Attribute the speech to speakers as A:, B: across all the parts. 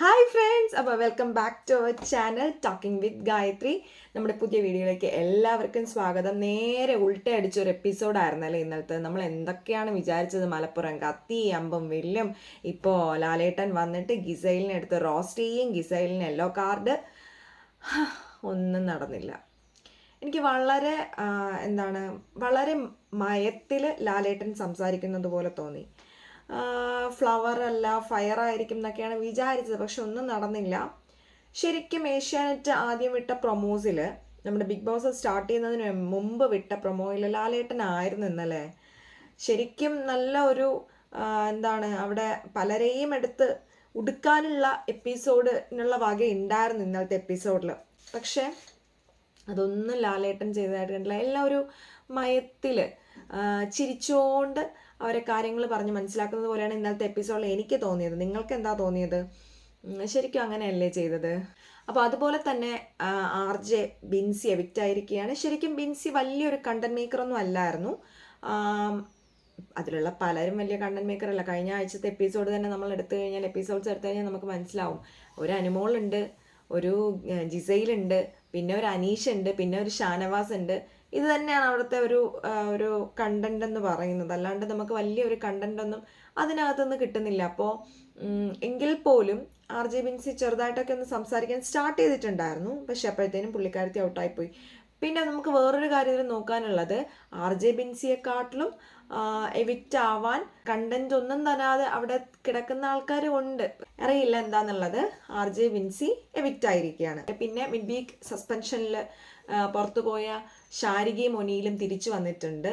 A: Hi friends, അപ്പോൾ welcome back to our channel talking with Gayathri. നമ്മുടെ പുതിയ വീഡിയോയിലേക്ക് എല്ലാവർക്കും സ്വാഗതം. നേരെ ഉൾട്ടയടിച്ചൊരു എപ്പിസോഡായിരുന്നല്ലേ ഇന്നലത്തെ. നമ്മൾ എന്തൊക്കെയാണ് വിചാരിച്ചത്, മലപ്പുറം കത്തി അമ്പം വില്ലും. ഇപ്പോൾ ലാലേട്ടൻ വന്നിട്ട് ഗിസൈലിനെ എടുത്ത് റോസ്റ്റ് ചെയ്യും, ഗിസൈലിന് യെല്ലോ കാർഡ്. ഒന്നും നടന്നില്ല. എനിക്ക് വളരെ വളരെ മയത്തിൽ ലാലേട്ടൻ സംസാരിക്കുന്നത് പോലെ തോന്നി. ഫ്ലവർ അല്ല ഫയർ ആയിരിക്കും എന്നൊക്കെയാണ് വിചാരിച്ചത്, പക്ഷെ ഒന്നും നടന്നില്ല. ശരിക്കും ഏഷ്യാനെറ്റ് ആദ്യം വിട്ട പ്രൊമോസിൽ, നമ്മുടെ ബിഗ് ബോസ് സ്റ്റാർട്ട് ചെയ്യുന്നതിന് മുമ്പ് വിട്ട പ്രൊമോയിൽ ലാലേട്ടനായിരുന്നു ഇന്നലെ. ശരിക്കും നല്ല ഒരു അവിടെ പലരെയും എടുത്ത് ഉടുക്കാനുള്ള എപ്പിസോഡിനുള്ള വക ഉണ്ടായിരുന്നു ഇന്നലത്തെ എപ്പിസോഡിൽ. പക്ഷേ അതൊന്നും ലാലേട്ടൻ ചെയ്തതായിട്ട് കണ്ടില്ല. എല്ലാം ഒരു മയത്തിൽ ചിരിച്ചുകൊണ്ട് അവരെ കാര്യങ്ങൾ പറഞ്ഞ് മനസ്സിലാക്കുന്നത് പോലെയാണ് ഇന്നലത്തെ എപ്പിസോഡിൽ എനിക്ക് തോന്നിയത്. നിങ്ങൾക്ക് എന്താ തോന്നിയത്? ശരിക്കും അങ്ങനെയല്ലേ ചെയ്തത്? അപ്പോൾ അതുപോലെ തന്നെ RJ ബിൻസി എവിക്റ്റ് ആയിരിക്കുകയാണ്. ശരിക്കും ബിൻസി വലിയൊരു കണ്ടന്റ് മേക്കറൊന്നും അല്ലായിരുന്നു. അതിലുള്ള പലരും വലിയ കണ്ടന്റ് മേക്കർ അല്ല. കഴിഞ്ഞ ആഴ്ചത്തെ എപ്പിസോഡ് തന്നെ നമ്മൾ എടുത്തു കഴിഞ്ഞാൽ, എപ്പിസോഡ്സ് എടുത്തു കഴിഞ്ഞാൽ നമുക്ക് മനസ്സിലാവും. ഒരു അനുമോളുണ്ട്, ഒരു ജിസൈലുണ്ട്, പിന്നെ ഒരു അനീഷ് ഉണ്ട്, പിന്നെ ഒരു ഷാനവാസ് ഉണ്ട്. ഇത് തന്നെയാണ് അവിടുത്തെ ഒരു കണ്ടന്റ് എന്ന് പറയുന്നത്. അല്ലാണ്ട് നമുക്ക് വലിയൊരു കണ്ടന്റ് ഒന്നും അതിനകത്തുനിന്ന് കിട്ടുന്നില്ല. അപ്പോൾ എങ്കിൽ പോലും RJ ബിൻസി ചെറുതായിട്ടൊക്കെ ഒന്ന് സംസാരിക്കാൻ സ്റ്റാർട്ട് ചെയ്തിട്ടുണ്ടായിരുന്നു. പക്ഷെ അപ്പോഴത്തേനും പുള്ളിക്കാരത്തി ഔട്ടായിപ്പോയി. പിന്നെ നമുക്ക് വേറൊരു കാര്യം നോക്കാനുള്ളത്, RJ ബിൻസിയെക്കാട്ടിലും എവിക്റ്റ് ആവാൻ കണ്ടന്റ് ഒന്നും തരാതെ അവിടെ കിടക്കുന്ന ആൾക്കാരും ഉണ്ട്. അറിയില്ല എന്താന്നുള്ളത്. RJ ബിൻസി എവിക്റ്റ് ആയിരിക്കുകയാണ്. പിന്നെ മിഡ് വീക്ക് സസ്പെൻഷനിൽ പുറത്തു പോയ ശാരികയും ഒനിയിലും തിരിച്ചു വന്നിട്ടുണ്ട്.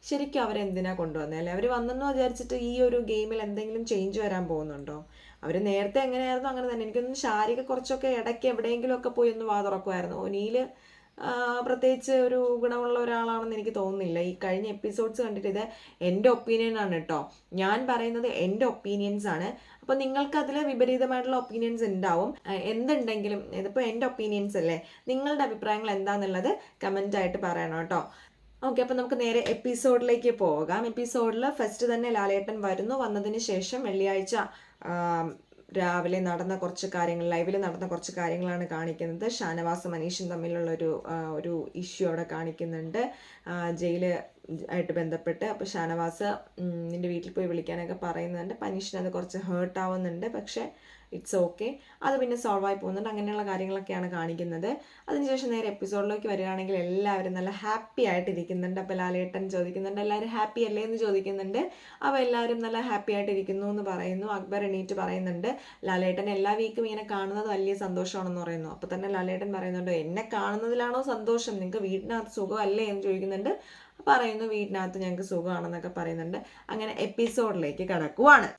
A: ശരിക്കും അവരെന്തിനാ കൊണ്ടുവന്നത്? അല്ലേ, അവർ വന്നെന്ന് വിചാരിച്ചിട്ട് ഈ ഒരു ഗെയിമിൽ എന്തെങ്കിലും ചേഞ്ച് വരാൻ പോകുന്നുണ്ടോ? അവർ നേരത്തെ എങ്ങനെയായിരുന്നു അങ്ങനെ തന്നെ. എനിക്കൊന്നും ശാരിക കുറച്ചൊക്കെ ഇടയ്ക്ക് എവിടെയെങ്കിലും ഒക്കെ പോയി ഒന്ന് വാതുറക്കുമായിരുന്നു. ഒനിയിൽ പ്രത്യേകിച്ച് ഒരു ഗുണമുള്ള ഒരാളാണെന്ന് എനിക്ക് തോന്നുന്നില്ല. ഈ കഴിഞ്ഞ എപ്പിസോഡ്സ് കണ്ടിട്ട്, ഇത് എൻ്റെ ഒപ്പീനിയൻ ആണ് കേട്ടോ, ഞാൻ പറയുന്നത് എൻ്റെ ഒപ്പീനിയൻസ് ആണ്. അപ്പോൾ നിങ്ങൾക്ക് അതിൽ വിപരീതമായിട്ടുള്ള ഒപ്പീനിയൻസ് ഉണ്ടാവും. എന്തുണ്ടെങ്കിലും ഇതിപ്പോൾ എൻ്റെ ഒപ്പീനിയൻസ് അല്ലേ. നിങ്ങളുടെ അഭിപ്രായങ്ങൾ എന്താണെന്നുള്ളത് കമൻ്റായിട്ട് പറയണം കേട്ടോ. ഓക്കെ, അപ്പോൾ നമുക്ക് നേരെ എപ്പിസോഡിലേക്ക് പോകാം. എപ്പിസോഡിൽ ഫസ്റ്റ് തന്നെ ലാലേട്ടൻ വന്നതിന് ശേഷം വെള്ളിയാഴ്ച രാവിലെ നടന്ന കുറച്ച് കാര്യങ്ങൾ, ലൈവിൽ നടന്ന കുറച്ച് കാര്യങ്ങളാണ് കാണിക്കുന്നത്. ഷാനവാസും അനീഷും തമ്മിലുള്ള ഒരു ഇഷ്യൂ അവിടെ കാണിക്കുന്നുണ്ട്, ജയില് ആയിട്ട് ബന്ധപ്പെട്ട്. അപ്പോൾ ഷാനവാസ് നിൻ്റെ വീട്ടിൽ പോയി വിളിക്കാനൊക്കെ പറയുന്നുണ്ട്. അനീഷിന് അത് കുറച്ച് ഹേർട്ട് ആവുന്നുണ്ട്, പക്ഷേ ഇറ്റ്സ് ഓക്കെ, അത് പിന്നെ സോൾവ് ആയി പോകുന്നുണ്ട്. അങ്ങനെയുള്ള കാര്യങ്ങളൊക്കെയാണ് കാണിക്കുന്നത്. അതിനുശേഷം നേരെ എപ്പിസോഡിലേക്ക് വരികയാണെങ്കിൽ എല്ലാവരും നല്ല ഹാപ്പി ആയിട്ടിരിക്കുന്നുണ്ട്. അപ്പോൾ ലാലേട്ടൻ ചോദിക്കുന്നുണ്ട്, എല്ലാവരും ഹാപ്പി അല്ലേ എന്ന് ചോദിക്കുന്നുണ്ട്. അപ്പോൾ എല്ലാവരും നല്ല ഹാപ്പി ആയിട്ടിരിക്കുന്നു എന്ന് പറയുന്നു. അക്ബർ എണീറ്റ് പറയുന്നുണ്ട്, ലാലേട്ടൻ എല്ലാ വീക്കും ഇങ്ങനെ കാണുന്നത് വലിയ സന്തോഷമാണെന്ന് പറയുന്നു. അപ്പോൾ തന്നെ ലാലേട്ടൻ പറയുന്നുണ്ട്, എന്നെ കാണുന്നതിലാണോ സന്തോഷം, നിങ്ങൾക്ക് വീട്ടിനകത്ത് സുഖമല്ലേ എന്ന് ചോദിക്കുന്നുണ്ട്. പറയുന്നു, വീട്ടിനകത്ത് ഞങ്ങൾക്ക് സുഖമാണെന്നൊക്കെ പറയുന്നുണ്ട്. അങ്ങനെ എപ്പിസോഡിലേക്ക് കടക്കുവാണ്.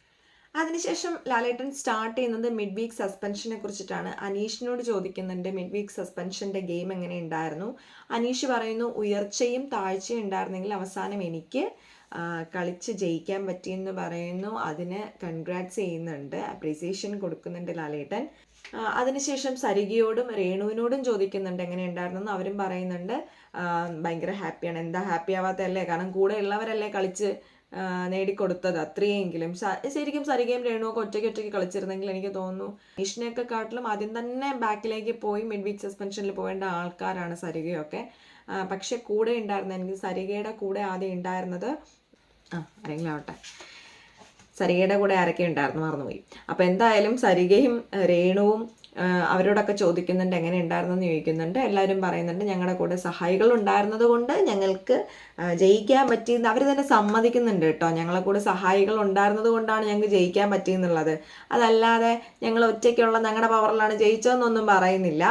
A: അതിനുശേഷം ലാലേട്ടൻ സ്റ്റാർട്ട് ചെയ്യുന്നത് മിഡ് വീക്ക് സസ്പെൻഷനെ കുറിച്ചിട്ടാണ്. അനീഷിനോട് ചോദിക്കുന്നുണ്ട്, മിഡ് വീക്ക് സസ്പെൻഷൻ്റെ ഗെയിം എങ്ങനെ ഉണ്ടായിരുന്നു? അനീഷ് പറയുന്നു, ഉയർച്ചയും താഴ്ചയും ഉണ്ടായിരുന്നെങ്കിൽ അവസാനം എനിക്ക് കളിച്ച് ജയിക്കാൻ പറ്റിയെന്ന് പറയുന്നു. അതിന് കൺഗ്രാറ്റ്സ് ചെയ്യുന്നുണ്ട്, അപ്രീസിയേഷൻ കൊടുക്കുന്നുണ്ട് ലാലേട്ടൻ. അതിനുശേഷം സരികയോടും രേണുവിനോടും ചോദിക്കുന്നുണ്ട് എങ്ങനെ ഉണ്ടായിരുന്നെന്ന്. അവരും പറയുന്നുണ്ട് ഭയങ്കര ഹാപ്പിയാണ്. എന്താ ഹാപ്പി ആവാത്തല്ലേ, കാരണം കൂടെ ഉള്ളവരല്ലേ കളിച്ച് നേടിക്കൊടുത്തത് അത്രയെങ്കിലും. ശരിക്കും സരികയും രേണുവൊക്കെ ഒറ്റയ്ക്ക് കളിച്ചിരുന്നെങ്കിൽ എനിക്ക് തോന്നുന്നു ഈഷിനെയൊക്കെ കാട്ടിലും ആദ്യം തന്നെ ബാക്കിലേക്ക് പോയി മിഡ് വീക്ക് സസ്പെൻഷനിൽ പോകേണ്ട ആൾക്കാരാണ് സരികയൊക്കെ. പക്ഷെ കൂടെ ഉണ്ടായിരുന്ന, എനിക്ക് സരികയുടെ കൂടെ ആദ്യം ഉണ്ടായിരുന്നത് ആരെങ്കിലും ആവട്ടെ, സരികയുടെ കൂടെ ആരൊക്കെ ഉണ്ടായിരുന്നു മറന്നുപോയി. അപ്പോൾ എന്തായാലും സരികയും രേണുവും അവരോടൊക്കെ ചോദിക്കുന്നുണ്ട് എങ്ങനെ ഉണ്ടായിരുന്നെന്ന് ചോദിക്കുന്നുണ്ട്. എല്ലാവരും പറയുന്നുണ്ട്, ഞങ്ങളുടെ കൂടെ സഹായികൾ ഉണ്ടായിരുന്നത് കൊണ്ട് ഞങ്ങൾക്ക് ജയിക്കാൻ പറ്റിയെന്ന് അവർ തന്നെ സമ്മതിക്കുന്നുണ്ട് കേട്ടോ. ഞങ്ങളെ കൂടെ സഹായികൾ ഉണ്ടായിരുന്നത് കൊണ്ടാണ് ഞങ്ങൾക്ക് ജയിക്കാൻ പറ്റിയെന്നുള്ളത്, അതല്ലാതെ ഞങ്ങൾ ഒറ്റയ്ക്കുള്ള ഞങ്ങളുടെ പവറിലാണ് ജയിച്ചതെന്നൊന്നും പറയുന്നില്ല.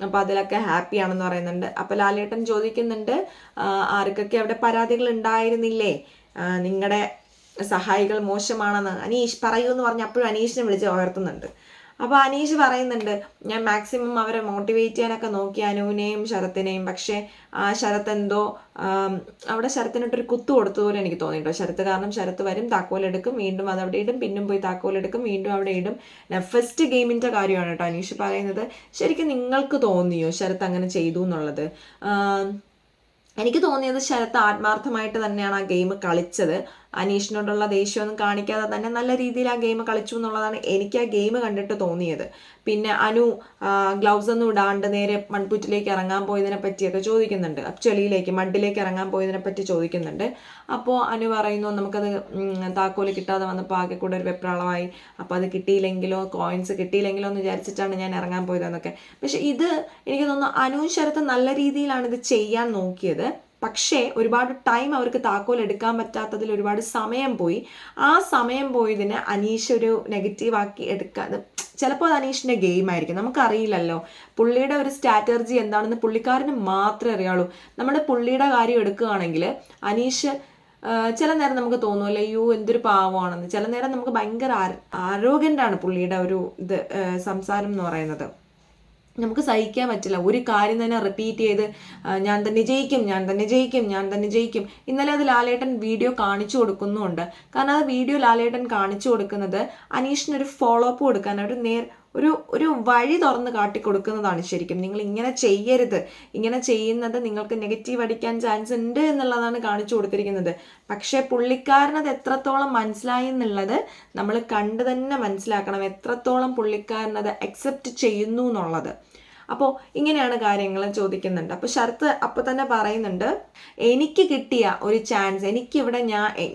A: അപ്പോൾ അതിലൊക്കെ ഹാപ്പിയാണെന്ന് പറയുന്നുണ്ട്. അപ്പോൾ ലാലേട്ടൻ ചോദിക്കുന്നുണ്ട്, ആർക്കൊക്കെ അവിടെ പരാതികൾ ഉണ്ടായിരുന്നില്ലേ, നിങ്ങളുടെ സഹായികൾ മോശമാണെന്ന് അനീഷ് പറയൂ എന്ന് പറഞ്ഞ് അപ്പോഴും അനീഷിനെ വിളിച്ച് ഉയർത്തുന്നുണ്ട്. അപ്പോൾ അനീഷ് പറയുന്നുണ്ട്, ഞാൻ മാക്സിമം അവരെ മോട്ടിവേറ്റ് ചെയ്യാനൊക്കെ നോക്കി, അനുവിനെയും ശരത്തിനെയും. പക്ഷേ ആ ശരത്ത് എന്തോ അവിടെ ശരത്തിനിട്ടൊരു കുത്തു കൊടുത്തതുപോലെ എനിക്ക് തോന്നിയിട്ടോ. ശരത്ത് കാരണം ശരത്ത് വരും, താക്കോലെടുക്കും, വീണ്ടും അതവിടെ ഇടും, പിന്നും പോയി താക്കോലെടുക്കും, വീണ്ടും അവിടെ ഇടും. ഫസ്റ്റ് ഗെയിമിൻ്റെ കാര്യമാണ് കേട്ടോ അനീഷ് പറയുന്നത്. ശരിക്കും നിങ്ങൾക്ക് തോന്നിയോ ശരത്ത് അങ്ങനെ ചെയ്തു എന്നുള്ളത്? എനിക്ക് തോന്നിയത് ശരത്ത് ആത്മാർത്ഥമായിട്ട് തന്നെയാണ് ആ ഗെയിം കളിച്ചത്. അനീഷിനോടുള്ള ദേഷ്യമൊന്നും കാണിക്കാതെ തന്നെ നല്ല രീതിയിൽ ആ ഗെയിം കളിച്ചു എന്നുള്ളതാണ് എനിക്ക് ആ ഗെയിം കണ്ടിട്ട് തോന്നിയത്. പിന്നെ അനു ഗ്ലൗസ് ഒന്നും ഇടാണ്ട് നേരെ മൺപുറ്റിലേക്ക് ഇറങ്ങാൻ പോയതിനെ പറ്റിയൊക്കെ ചോദിക്കുന്നുണ്ട്, ചെളിയിലേക്ക് മഡിലേക്ക് ഇറങ്ങാൻ പോയതിനെ പറ്റി ചോദിക്കുന്നുണ്ട്. അപ്പോൾ അനു പറയുന്നു നമുക്കത് താക്കോല് കിട്ടാതെ വന്നപ്പോൾ ആകെ കൂടെ ഒരു വെപ്രാളമായി, അപ്പോൾ അത് കിട്ടിയില്ലെങ്കിലോ, കോയിൻസ് കിട്ടിയില്ലെങ്കിലോ എന്ന് വിചാരിച്ചിട്ടാണ് ഞാൻ ഇറങ്ങാൻ പോയതെന്നൊക്കെ. പക്ഷെ ഇത് എനിക്ക് തോന്നുന്നു അനുവും ശരത്തും നല്ല രീതിയിലാണ് ഇത് ചെയ്യാൻ നോക്കിയത്. പക്ഷേ ഒരുപാട് ടൈം അവർക്ക് താക്കോൽ എടുക്കാൻ പറ്റാത്തതിൽ ഒരുപാട് സമയം പോയി. ആ സമയം പോയതിന് അനീഷ് ഒരു നെഗറ്റീവാക്കി എടുക്കാതെ, ചിലപ്പോൾ അത് അനീഷിൻ്റെ ഗെയിം ആയിരിക്കും, നമുക്കറിയില്ലല്ലോ. പുള്ളിയുടെ ഒരു സ്ട്രാറ്റജി എന്താണെന്ന് പുള്ളിക്കാരന് മാത്രമേ അറിയാവുള്ളൂ. നമ്മുടെ പുള്ളിയുടെ കാര്യം എടുക്കുകയാണെങ്കിൽ അനീഷ് ചില നേരം നമുക്ക് തോന്നുമല്ലോ അയ്യോ എന്തൊരു പാവമാണെന്ന്. ചില നേരം നമുക്ക് ഭയങ്കര ആരോഗ്യൻ്റാണ് പുള്ളിയുടെ ഒരു ഇത് സംസാരം എന്ന് പറയുന്നത്. നമുക്ക് സഹിക്കാൻ പറ്റില്ല. ഒരു കാര്യം തന്നെ റിപ്പീറ്റ് ചെയ്ത് ഞാൻ തന്നെ ജയിക്കും, ഞാൻ തന്നെ ജയിക്കും, ഞാൻ തന്നെ ജയിക്കും. ഇന്നലെ അത് ലാലേട്ടൻ വീഡിയോ കാണിച്ചു കൊടുക്കുന്നുമുണ്ട്. കാരണം അത് വീഡിയോ ലാലേട്ടൻ കാണിച്ചു കൊടുക്കുന്നത് അനീഷിനൊരു ഫോളോ അപ്പ് കൊടുക്കാൻ, ഒരു വഴി തുറന്ന് കാട്ടിക്കൊടുക്കുന്നതാണ്. ശരിക്കും നിങ്ങൾ ഇങ്ങനെ ചെയ്യരുത്, ഇങ്ങനെ ചെയ്യുന്നത് നിങ്ങൾക്ക് നെഗറ്റീവ് അടിക്കാൻ ചാൻസ് ഉണ്ട് എന്നുള്ളതാണ് കാണിച്ചു കൊടുത്തിരിക്കുന്നത്. പക്ഷേ പുള്ളിക്കാരനത് എത്രത്തോളം മനസ്സിലായി എന്നുള്ളത് നമ്മൾ കണ്ടു തന്നെ മനസ്സിലാക്കണം, എത്രത്തോളം പുള്ളിക്കാരനത് അക്സെപ്റ്റ് ചെയ്യുന്നു എന്നുള്ളത്. അപ്പോൾ ഇങ്ങനെയാണ് കാര്യങ്ങൾ ചോദിക്കുന്നുണ്ട്. അപ്പോൾ ശരത്ത് അപ്പോൾ തന്നെ പറയുന്നുണ്ട്, എനിക്ക് കിട്ടിയ ഒരു ചാൻസ്, എനിക്കിവിടെ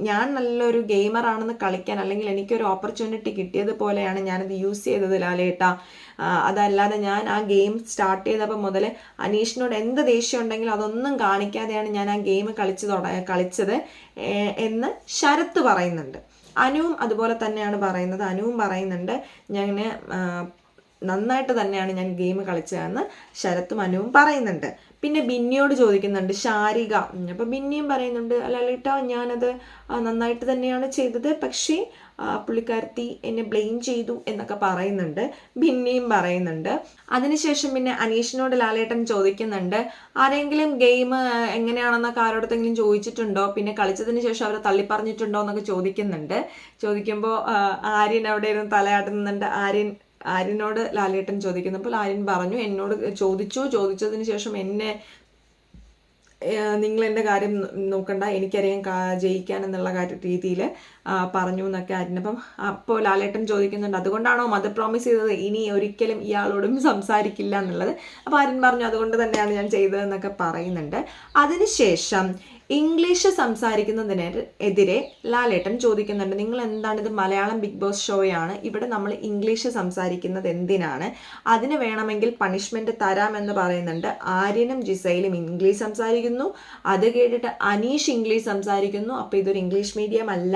A: ഞാൻ നല്ലൊരു ഗെയിമറാണെന്ന് കളിക്കാൻ, അല്ലെങ്കിൽ എനിക്കൊരു ഓപ്പർച്യൂണിറ്റി കിട്ടിയതുപോലെയാണ് ഞാനത് യൂസ് ചെയ്തത് ലാലേട്ടാ. അതല്ലാതെ ഞാൻ ആ ഗെയിം സ്റ്റാർട്ട് ചെയ്തപ്പോൾ മുതൽ അനീഷിനോട് എന്ത് ദേഷ്യം ഉണ്ടെങ്കിലും അതൊന്നും കാണിക്കാതെയാണ് ഞാൻ ആ ഗെയിം കളിച്ചത് എന്ന് ശരത്ത് പറയുന്നുണ്ട്. അനുവും അതുപോലെ തന്നെയാണ് പറയുന്നത്. അനുവും പറയുന്നുണ്ട് ഞാൻ നന്നായിട്ട് തന്നെയാണ് ഞാൻ ഗെയിം കളിച്ചതെന്ന് ശരത്തും അനുവും പറയുന്നുണ്ട്. പിന്നെ ബിന്നിയോട് ചോദിക്കുന്നുണ്ട് ശാരിക. അപ്പോൾ ബിന്നിയും പറയുന്നുണ്ട് ലാലേട്ടാ ഞാനത് നന്നായിട്ട് തന്നെയാണ് ചെയ്തത്, പക്ഷേ പുള്ളിക്കാരത്തി എന്നെ ബ്ലെയിം ചെയ്തു എന്നൊക്കെ പറയുന്നുണ്ട്, ബിന്നിയും പറയുന്നുണ്ട്. അതിനുശേഷം പിന്നെ അനീഷിനോട് ലാലേട്ടൻ ചോദിക്കുന്നുണ്ട് ആരെങ്കിലും ഗെയിം എങ്ങനെയാണെന്നൊക്കെ ആരോടത്തെങ്കിലും ചോദിച്ചിട്ടുണ്ടോ, പിന്നെ കളിച്ചതിന് ശേഷം അവരെ തള്ളിപ്പറഞ്ഞിട്ടുണ്ടോ എന്നൊക്കെ ചോദിക്കുമ്പോൾ ആര്യൻ അവിടെ ഇരുന്ന് തലയാട്ടുന്നുണ്ട്. ആര്യനോട് ലാലേട്ടൻ ചോദിക്കുന്നപ്പോൾ ആര്യൻ പറഞ്ഞു എന്നോട് ചോദിച്ചതിന് ശേഷം നിങ്ങൾ എൻ്റെ കാര്യം നോക്കണ്ട, എനിക്കറിയാം ജയിക്കാൻ എന്നുള്ള രീതിയിൽ പറഞ്ഞു എന്നൊക്കെ ആര്യൻ. അപ്പോൾ ലാലേട്ടൻ ചോദിക്കുന്നുണ്ട് അതുകൊണ്ടാണോ മദർ പ്രോമിസ് ചെയ്തത് ഇനി ഒരിക്കലും ഇയാളോടും സംസാരിക്കില്ല എന്നുള്ളത്. അപ്പോൾ ആര്യൻ പറഞ്ഞു അതുകൊണ്ട് തന്നെയാണ് ഞാൻ ചെയ്തതെന്നൊക്കെ പറയുന്നുണ്ട്. അതിനുശേഷം ഇംഗ്ലീഷ് സംസാരിക്കുന്നതിനെതിരെ ലാലേട്ടൻ ചോദിക്കുന്നുണ്ട് നിങ്ങൾ എന്താണിത് മലയാളം ബിഗ് ബോസ് ഷോയാണ്, ഇവിടെ നമ്മൾ ഇംഗ്ലീഷ് സംസാരിക്കുന്നത് എന്തിനാണ്, അതിന് വേണമെങ്കിൽ പണിഷ്മെൻറ്റ് തരാമെന്ന് പറയുന്നുണ്ട്. ആര്യനും ജിസയിലും ഇംഗ്ലീഷ് സംസാരിക്കുന്നു, അത് കേട്ടിട്ട് അനീഷ് ഇംഗ്ലീഷ് സംസാരിക്കുന്നു. അപ്പോൾ ഇതൊരു ഇംഗ്ലീഷ് മീഡിയം അല്ല,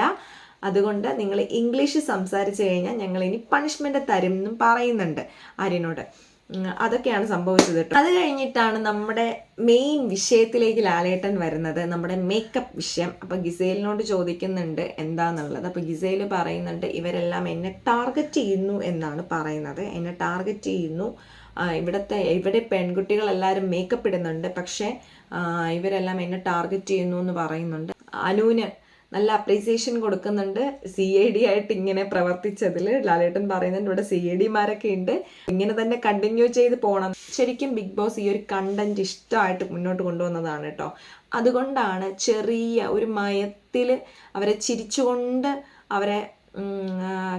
A: അതുകൊണ്ട് നിങ്ങൾ ഇംഗ്ലീഷ് സംസാരിച്ചു കഴിഞ്ഞാൽ ഞങ്ങൾ ഇനി പണിഷ്മെൻറ്റ് തരും എന്നും പറയുന്നുണ്ട് ആര്യനോട്. അതൊക്കെയാണ് സംഭവിച്ചത് കേട്ടോ. അത് കഴിഞ്ഞിട്ടാണ് നമ്മുടെ മെയിൻ വിഷയത്തിലേക്ക് ലാലേട്ടൻ വരുന്നത്, നമ്മുടെ മേക്കപ്പ് വിഷയം. അപ്പോൾ ഗിസേലിനോട് ചോദിക്കുന്നുണ്ട് എന്താണെന്നുള്ളത്. അപ്പോൾ ഗിസേൽ പറയുന്നുണ്ട് ഇവരെല്ലാം എന്നെ ടാർഗറ്റ് ചെയ്യുന്നു എന്നാണ് പറയുന്നത്, എന്നെ ടാർഗറ്റ് ചെയ്യുന്നു. ഇവിടെ പെൺകുട്ടികളെല്ലാവരും മേക്കപ്പ് ഇടുന്നുണ്ട്, പക്ഷേ ഇവരെല്ലാം എന്നെ ടാർഗറ്റ് ചെയ്യുന്നു എന്ന് പറയുന്നുണ്ട്. അനുവിന് നല്ല അപ്രീസിയേഷൻ കൊടുക്കുന്നുണ്ട് CID ആയിട്ട് ഇങ്ങനെ പ്രവർത്തിച്ചതിൽ. ലാലേട്ടൻ പറയുന്നുണ്ട് ഇവിടെ CIDമാരൊക്കെ ഉണ്ട്, ഇങ്ങനെ തന്നെ കണ്ടിന്യൂ ചെയ്ത് പോകണം. ശരിക്കും ബിഗ് ബോസ് ഈ ഒരു കണ്ടന്റ് ഇഷ്ടമായിട്ട് മുന്നോട്ട് കൊണ്ടുവന്നതാണ് കേട്ടോ. അതുകൊണ്ടാണ് ചെറിയ ഒരു മയത്തിൽ അവരെ ചിരിച്ചുകൊണ്ട് അവരെ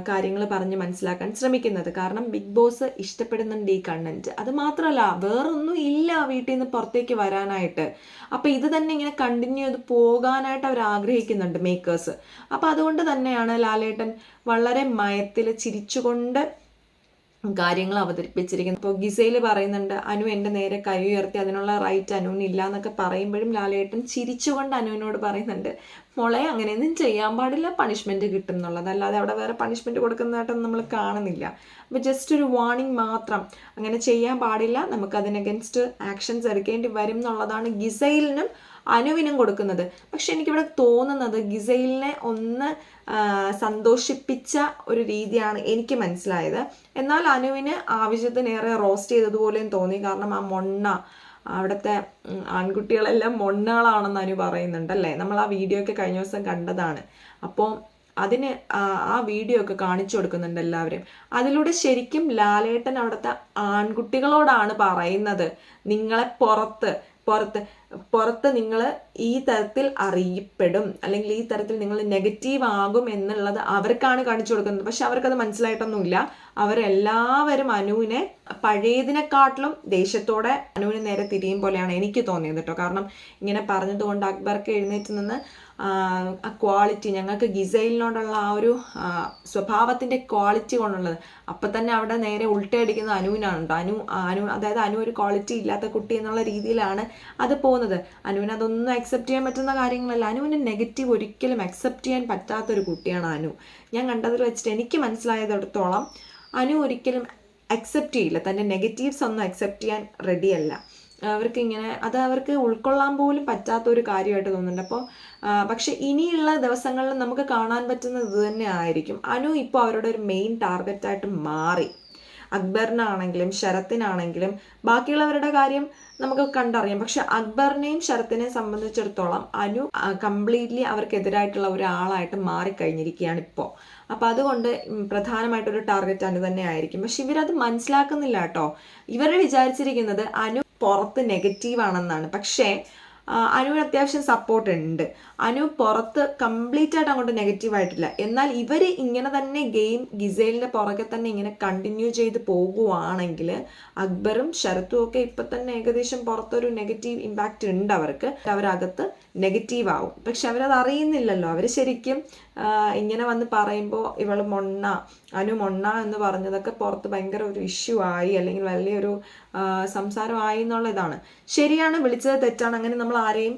A: കാര്യങ്ങൾ പറഞ്ഞ് മനസ്സിലാക്കാൻ ശ്രമിക്കുന്നത്. കാരണം ബിഗ് ബോസ് ഇഷ്ടപ്പെടുന്നുണ്ട് ഈ കണ്ടന്റ്. അത് മാത്രമല്ല വേറൊന്നും ഇല്ല വീട്ടിൽ നിന്ന് പുറത്തേക്ക് വരാനായിട്ട്. അപ്പോൾ ഇത് തന്നെ ഇങ്ങനെ കണ്ടിന്യൂ ചെയ്ത് പോകാനായിട്ട് അവർ ആഗ്രഹിക്കുന്നുണ്ട് മേക്കേഴ്സ്. അപ്പോൾ അതുകൊണ്ട് തന്നെയാണ് ലാലേട്ടൻ വളരെ മയത്തിൽ ചിരിച്ചുകൊണ്ട് കാര്യങ്ങൾ അവതരിപ്പിച്ചിരിക്കുന്നത്. ഇപ്പോൾ ഗിസയിൽ പറയുന്നുണ്ട് അനു എൻ്റെ നേരെ കൈ ഉയർത്തി, അതിനുള്ള റൈറ്റ് അനുവിനില്ല എന്നൊക്കെ പറയുമ്പോഴും ലാലേട്ടൻ ചിരിച്ചുകൊണ്ട് അനുവിനോട് പറയുന്നുണ്ട് മോളെ അങ്ങനെയൊന്നും ചെയ്യാൻ പാടില്ല, പണിഷ്മെൻറ്റ് കിട്ടും എന്നുള്ളത്. അല്ലാതെ അവിടെ വേറെ പണിഷ്മെൻറ്റ് കൊടുക്കുന്നതായിട്ടൊന്നും നമ്മൾ കാണുന്നില്ല. അപ്പോൾ ജസ്റ്റ് ഒരു വാർണിംഗ് മാത്രം, അങ്ങനെ ചെയ്യാൻ പാടില്ല, നമുക്കതിന് അഗൻസ്റ്റ് ആക്ഷൻസ് എടുക്കേണ്ടി വരും എന്നുള്ളതാണ് ഗിസൈലിനും അനുവിനും കൊടുക്കുന്നത്. പക്ഷെ എനിക്കിവിടെ തോന്നുന്നത് ഗിസൈലിനെ ഒന്ന് സന്തോഷിപ്പിച്ച ഒരു രീതിയാണ് എനിക്ക് മനസ്സിലായത്. എന്നാൽ അനുവിന് ആവശ്യത്തിനേറെ റോസ്റ്റ് ചെയ്തതുപോലെയും തോന്നി. കാരണം ആ അവിടുത്തെ ആൺകുട്ടികളെല്ലാം മൊണ്ണകളാണെന്ന് അനു പറയുന്നുണ്ടല്ലേ, നമ്മൾ ആ വീഡിയോ ഒക്കെ കഴിഞ്ഞ ദിവസം കണ്ടതാണ്. അപ്പോൾ അതിന് ആ വീഡിയോ ഒക്കെ കാണിച്ചു കൊടുക്കുന്നുണ്ട് എല്ലാവരും. അതിലൂടെ ശരിക്കും ലാലേട്ടൻ അവിടുത്തെ ആൺകുട്ടികളോടാണ് പറയുന്നത് നിങ്ങളെ പുറത്ത് നിങ്ങൾ ഈ തരത്തിൽ അറിയപ്പെടും, അല്ലെങ്കിൽ ഈ തരത്തിൽ നിങ്ങൾ നെഗറ്റീവ് ആകും എന്നുള്ളത് അവർക്കാണ് കാണിച്ചു കൊടുക്കുന്നത്. പക്ഷെ അവർക്കത് മനസ്സിലായിട്ടൊന്നുമില്ല. അവരെല്ലാവരും അനുവിനെ പഴയതിനെക്കാട്ടിലും ദേഷ്യത്തോടെ അനുവിന് നേരെ തിരിയും പോലെയാണ് എനിക്ക് തോന്നിയത് കേട്ടോ. കാരണം ഇങ്ങനെ പറഞ്ഞതുകൊണ്ട് അക്ബർക്ക് എഴുന്നേറ്റ് നിന്ന് ആ ക്വാളിറ്റി, ഞങ്ങൾക്ക് ഗിസൈലിനോടുള്ള ആ ഒരു സ്വഭാവത്തിൻ്റെ ക്വാളിറ്റി കൊണ്ടുള്ളത്, അപ്പം തന്നെ അവിടെ നേരെ ഉൾട്ടയടിക്കുന്നത് അനുവിനാണ് കേട്ടോ. അതായത് അനു ഒരു ക്വാളിറ്റി ഇല്ലാത്ത കുട്ടി എന്നുള്ള രീതിയിലാണ് അത് പോകുന്നത്. അനുവിന് അതൊന്നും അക്സെപ്റ്റ് ചെയ്യാൻ പറ്റുന്ന കാര്യങ്ങളല്ല. അനുവിന് നെഗറ്റീവ് ഒരിക്കലും അക്സെപ്റ്റ് ചെയ്യാൻ പറ്റാത്തൊരു കുട്ടിയാണ് അനു. ഞാൻ കണ്ടതിൽ വെച്ചിട്ട് എനിക്ക് മനസ്സിലായതിടത്തോളം അനു ഒരിക്കലും അക്സെപ്റ്റ് ചെയ്യില്ല, തൻ്റെ നെഗറ്റീവ്സ് ഒന്നും അക്സെപ്റ്റ് ചെയ്യാൻ റെഡിയല്ല. അവർക്ക് ഉൾക്കൊള്ളാൻ പോലും പറ്റാത്തൊരു കാര്യമായിട്ട് തോന്നുന്നുണ്ട്. അപ്പോൾ പക്ഷെ ഇനിയുള്ള ദിവസങ്ങളിൽ നമുക്ക് കാണാൻ പറ്റുന്നത് ഇത് തന്നെ ആയിരിക്കും. അനു ഇപ്പോൾ അവരുടെ ഒരു മെയിൻ ടാർഗറ്റായിട്ട് മാറി. അക്ബറിനാണെങ്കിലും ശരത്തിനാണെങ്കിലും ബാക്കിയുള്ളവരുടെ കാര്യം നമുക്ക് കണ്ടറിയാം. പക്ഷെ അക്ബറിനെയും ശരത്തിനെയും സംബന്ധിച്ചിടത്തോളം അനു കംപ്ലീറ്റ്ലി അവർക്കെതിരായിട്ടുള്ള ഒരാളായിട്ട് മാറിക്കഴിഞ്ഞിരിക്കുകയാണ് ഇപ്പോൾ. അപ്പം അതുകൊണ്ട് പ്രധാനമായിട്ടൊരു ടാർഗറ്റ് അനു തന്നെ ആയിരിക്കും. പക്ഷെ ഇവരത് മനസ്സിലാക്കുന്നില്ല കേട്ടോ. ഇവർ വിചാരിച്ചിരിക്കുന്നത് അനു പുറത്ത് നെഗറ്റീവ് ആണെന്നാണ്. പക്ഷേ അനുവിന് അത്യാവശ്യം സപ്പോർട്ട് ഉണ്ട്. അനു പുറത്ത് കംപ്ലീറ്റ് ആയിട്ട് അങ്ങോട്ട് നെഗറ്റീവ് ആയിട്ടില്ല. എന്നാൽ ഇവർ ഇങ്ങനെ തന്നെ ഗിസൈലിൻ്റെ പുറകെ തന്നെ ഇങ്ങനെ കണ്ടിന്യൂ ചെയ്ത് പോകുവാണെങ്കിൽ അക്ബറും ശരത്തും ഒക്കെ ഇപ്പം തന്നെ ഏകദേശം പുറത്തൊരു നെഗറ്റീവ് ഇമ്പാക്റ്റ് ഉണ്ട് അവർക്ക്. അവരകത്ത് നെഗറ്റീവ് ആവും. പക്ഷെ അവരത് അറിയുന്നില്ലല്ലോ. അവർ ശരിക്കും ഇങ്ങനെ വന്ന് പറയുമ്പോൾ ഇവൾ അനു മൊണ്ണ എന്ന് പറഞ്ഞതൊക്കെ പുറത്ത് ഭയങ്കര ഒരു ഇഷ്യൂ ആയി, അല്ലെങ്കിൽ വലിയൊരു സംസാരമായി എന്നുള്ളതാണ്. ശരിയാണ്, വിളിച്ചത് തെറ്റാണ്. അങ്ങനെ നമ്മൾ ആരെയും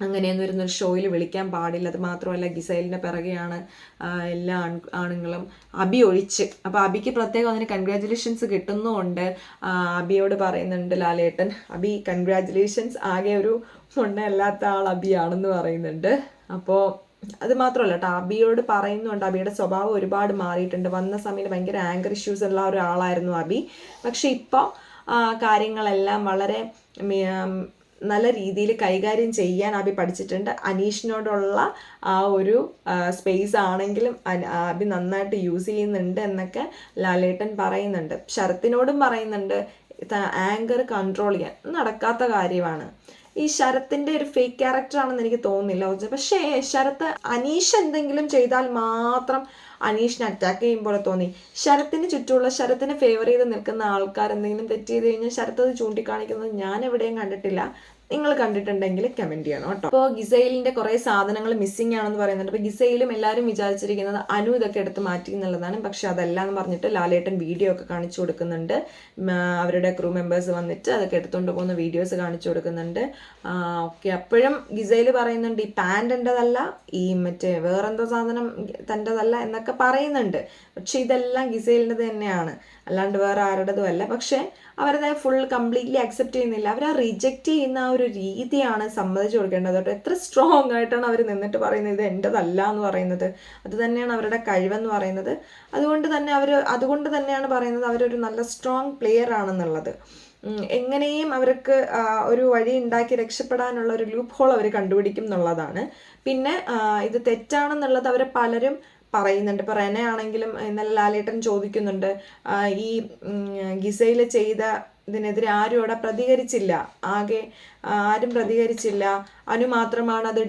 A: അങ്ങനെയൊന്നും വരുന്നൊരു ഷോയിൽ വിളിക്കാൻ പാടില്ല. അത് മാത്രമല്ല ഗിസൈലിൻ്റെ പിറകെയാണ് എല്ലാ ആണുങ്ങളും, അബി ഒഴിച്ച്. അപ്പോൾ അബിക്ക് പ്രത്യേകം അതിന് കൺഗ്രാജുലേഷൻസ് കിട്ടുന്നുമുണ്ട്. അബിയോട് പറയുന്നുണ്ട് ലാലേട്ടൻ, അബി കൺഗ്രാജുലേഷൻസ്, ആകെ ഒരു മൊണ്ണയല്ലാത്ത ആൾ അബിയാണെന്ന് പറയുന്നുണ്ട്. അപ്പോൾ അത് മാത്രമല്ല കേട്ടോ, അബിയോട് പറയുന്നുണ്ട് അബിയുടെ സ്വഭാവം ഒരുപാട് മാറിയിട്ടുണ്ട്. വന്ന സമയത്ത് ഭയങ്കര ആങ്കർ ഇഷ്യൂസ് ഉള്ള ഒരാളായിരുന്നു അബി. പക്ഷെ ഇപ്പോൾ കാര്യങ്ങളെല്ലാം വളരെ നല്ല രീതിയിൽ കൈകാര്യം ചെയ്യാൻ അബി പഠിച്ചിട്ടുണ്ട്. അനീഷിനോടുള്ള ആ ഒരു സ്പേസ് ആണെങ്കിലും അബി നന്നായിട്ട് യൂസ് ചെയ്യുന്നുണ്ട് എന്നൊക്കെ ലാലേട്ടൻ പറയുന്നുണ്ട്. ശരത്തിനോടും പറയുന്നുണ്ട് ആങ്കർ കൺട്രോൾ ചെയ്യാൻ. നടക്കാത്ത കാര്യമാണ്. ഈ ശരത്തിൻ്റെ ഒരു ഫേക്ക് ക്യാരക്ടറാണെന്ന് എനിക്ക് തോന്നുന്നില്ല. പക്ഷേ ശരത്ത് അനീഷ് എന്തെങ്കിലും ചെയ്താൽ മാത്രം അനീഷിനെ അറ്റാക്ക് ചെയ്യും പോലെ തോന്നി. ശരത്തിന് ചുറ്റുമുള്ള, ശരത്തിനെ ഫേവർ ചെയ്ത് നിൽക്കുന്ന ആൾക്കാർ എന്തെങ്കിലും തെറ്റ് ചെയ്ത് കഴിഞ്ഞാൽ ശരത്ത് അത് ചൂണ്ടിക്കാണിക്കുന്നത് ഞാൻ എവിടെയും കണ്ടിട്ടില്ല. നിങ്ങൾ കണ്ടിട്ടുണ്ടെങ്കിൽ കമൻറ്റ് ചെയ്യണം കേട്ടോ. അപ്പോൾ ഗിസൈലിൻ്റെ കുറേ സാധനങ്ങൾ മിസ്സിങ് ആണെന്ന് പറയുന്നുണ്ട്. അപ്പോൾ ഗിസൈലും എല്ലാവരും വിചാരിച്ചിരിക്കുന്നത് അനു ഇതൊക്കെ എടുത്ത് മാറ്റി എന്നുള്ളതാണ്. പക്ഷെ അതല്ല എന്ന് പറഞ്ഞിട്ട് ലാലേട്ടൻ വീഡിയോ ഒക്കെ കാണിച്ചു കൊടുക്കുന്നുണ്ട്. അവരുടെ ക്രൂ മെമ്പേഴ്സ് വന്നിട്ട് അതൊക്കെ എടുത്തുകൊണ്ട് പോകുന്ന വീഡിയോസ് കാണിച്ചു കൊടുക്കുന്നുണ്ട്. ഓക്കെ, അപ്പോഴും ഗിസൈൽ പറയുന്നുണ്ട് ഈ പാൻറ് എൻ്റെതല്ല, ഈ മറ്റേ വേറെന്തോ സാധനം തൻ്റെതല്ല എന്നൊക്കെ പറയുന്നുണ്ട്. പക്ഷെ ഇതെല്ലാം ഗിസൈലിൻ്റെ തന്നെയാണ്, അല്ലാണ്ട് വേറെ ആരുടേതും അല്ല. പക്ഷേ അവരത് ഫുൾ കംപ്ലീറ്റ്ലി അക്സെപ്റ്റ് ചെയ്യുന്നില്ല. അവർ ആ റിജക്റ്റ് ചെയ്യുന്ന ആ ഒരു രീതിയാണ് സമ്മതിച്ചു കൊടുക്കേണ്ടത് കേട്ടോ. എത്ര സ്ട്രോങ് ആയിട്ടാണ് അവർ നിന്നിട്ട് പറയുന്നത് ഇത് എൻ്റെതല്ല എന്ന് പറയുന്നത്. അത് തന്നെയാണ് അവരുടെ കഴിവെന്ന് പറയുന്നത്. അതുകൊണ്ട് തന്നെയാണ് പറയുന്നത് അവരൊരു നല്ല സ്ട്രോങ് പ്ലെയർ ആണെന്നുള്ളത്. എങ്ങനെയും അവർക്ക് ഒരു വഴി ഉണ്ടാക്കി രക്ഷപ്പെടാനുള്ള ഒരു ലൂപ്പ് ഹോൾ അവർ കണ്ടുപിടിക്കും എന്നുള്ളതാണ്. പിന്നെ ഇത് തെറ്റാണെന്നുള്ളത് അവർ പലരും പറയുന്നുണ്ട്. ഇപ്പോൾ റെന ആണെങ്കിലും ഇന്നലെ ലാലേട്ടൻ ചോദിക്കുന്നുണ്ട്, ഈ ഗിസൈൽ ചെയ്ത ഇതിനെതിരെ ആരും അവിടെ പ്രതികരിച്ചില്ല, ആരും പ്രതികരിച്ചില്ല, അനു മാത്രമാണ് അത്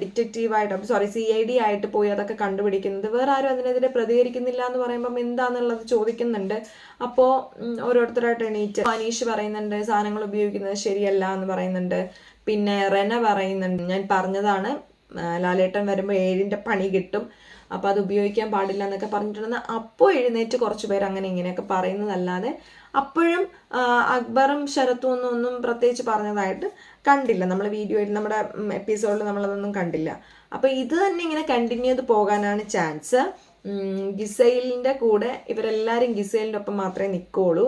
A: CID ആയിട്ട് പോയി അതൊക്കെ കണ്ടുപിടിക്കുന്നത്, വേറെ ആരും അതിനെതിരെ പ്രതികരിക്കുന്നില്ല എന്ന് പറയുമ്പം എന്താണെന്നുള്ളത് ചോദിക്കുന്നുണ്ട്. അപ്പോൾ ഓരോരുത്തരായിട്ട് എണീറ്റ് അനീഷ് പറയുന്നുണ്ട് സാധനങ്ങൾ ഉപയോഗിക്കുന്നത് ശരിയല്ല എന്ന് പറയുന്നുണ്ട്. പിന്നെ റെന പറയുന്നുണ്ട് ഞാൻ പറഞ്ഞതാണ്, ലാലേട്ടൻ വരുമ്പോൾ 7ന്റെ പണി കിട്ടും, അപ്പോൾ അത് ഉപയോഗിക്കാൻ പാടില്ല എന്നൊക്കെ പറഞ്ഞിട്ടുണ്ടെന്ന്. അപ്പോൾ എഴുന്നേറ്റ് കുറച്ച് പേര് അങ്ങനെ ഇങ്ങനെയൊക്കെ പറയുന്നതല്ലാതെ അപ്പോഴും അക്ബറും ശരത്തും ഒന്നും പ്രത്യേകിച്ച് പറഞ്ഞതായിട്ട് കണ്ടില്ല. നമ്മൾ വീഡിയോയിൽ, നമ്മുടെ എപ്പിസോഡിൽ നമ്മളതൊന്നും കണ്ടില്ല. അപ്പോൾ ഇത് തന്നെ ഇങ്ങനെ കണ്ടിന്യൂ ചെയ്ത് പോകാനാണ് ചാൻസ്. ഗിസൈലിൻ്റെ കൂടെ ഇവരെല്ലാവരും ഗിസൈലിൻ്റെ ഒപ്പം മാത്രമേ നിൽക്കുള്ളൂ.